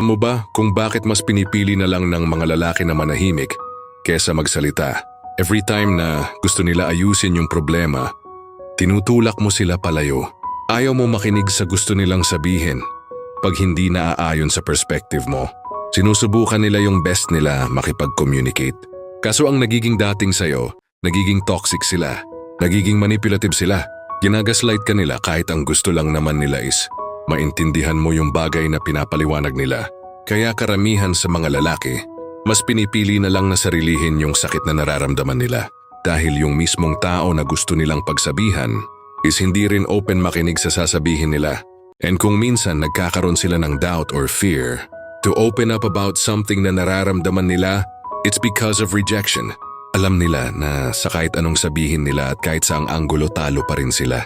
Alam mo ba kung bakit mas pinipili na lang ng mga lalaki na manahimik kesa magsalita? Every time na gusto nila ayusin yung problema, tinutulak mo sila palayo. Ayaw mo makinig sa gusto nilang sabihin pag hindi naaayon sa perspective mo. Sinusubukan nila yung best nila makipag-communicate. Kaso ang nagiging dating sayo, nagiging toxic sila, nagiging manipulative sila. Ginagaslight ka nila kahit ang gusto lang naman nila is maintindihan mo yung bagay na pinapaliwanag nila. Kaya karamihan sa mga lalaki, mas pinipili na lang na sarilihin yung sakit na nararamdaman nila. Dahil yung mismong tao na gusto nilang pagsabihan is hindi rin open makinig sa sasabihin nila. And kung minsan nagkakaroon sila ng doubt or fear to open up about something na nararamdaman nila, it's because of rejection. Alam nila na sa kahit anong sabihin nila at kahit saang anggulo talo pa rin sila.